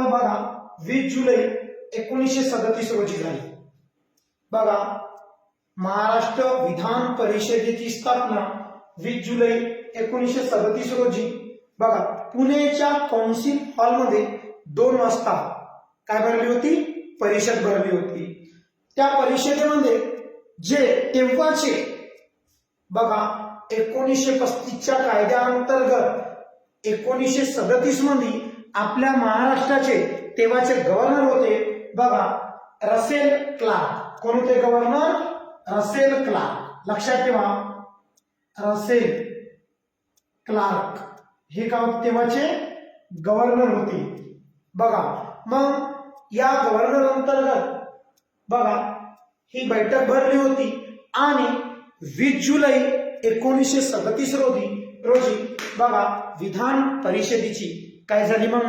तर बघा 20 जुलै 1937 रोजी झाली. बघा महाराष्ट्र विधान परिषदेची स्थापना 20 जुलै 1937 रोजी बघा पुण्याच्या कौन्सिल हॉलमध्ये 2 वाजता काय भरली होती, परिषद भरली होती. त्या परिषदेमध्ये जे तेव्हाचे बघा 1935च्या कायद्याअंतर्गत 1937 मध्ये आपल्या महाराष्ट्राचे तेव्हाचे गव्हर्नर होते बघा रसेल क्लार्क. कोण होते गव्हर्नर? Russell clerk. लक्षात ठेवा रसेल क्लार्क हे तेव्हाचे गव्हर्नर होते. बघा मग या गव्हर्नर अंतर्गत बघा ही बैठक भरली होती आणि 20 जुलै 1937 रोजी बघा विधान परिषदेची काय झाली मग